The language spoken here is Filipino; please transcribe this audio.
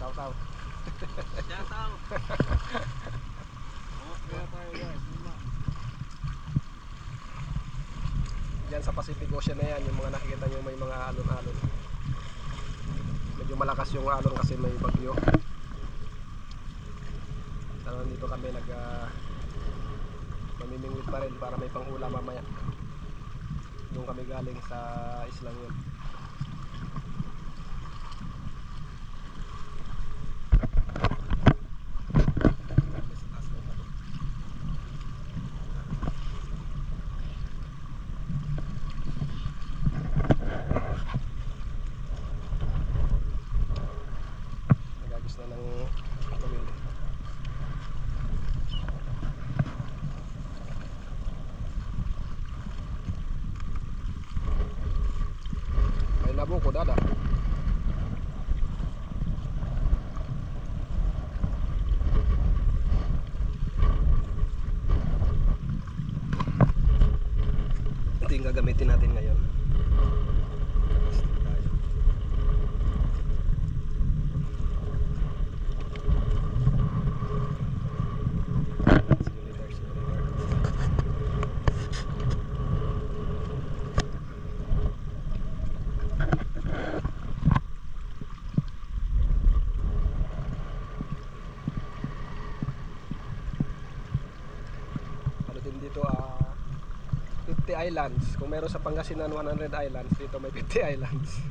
Saw-saw. Saw-saw. Kaya tayo guys. Diyan sa Pacific Ocean na yan, yung mga nakikita nyo may mga alon-alon. Medyo malakas yung alon kasi may bagyo. Pero dito kami mamimingwit pa rin para may panghula mamaya. Doon kami galing sa islang yun. Nagagis na ng tawid. May nabuko dada. Ito yung gagamitin natin ngayon. Dito 50 islands. Kung meron sa Pangasinan 100 islands, dito may 50 islands.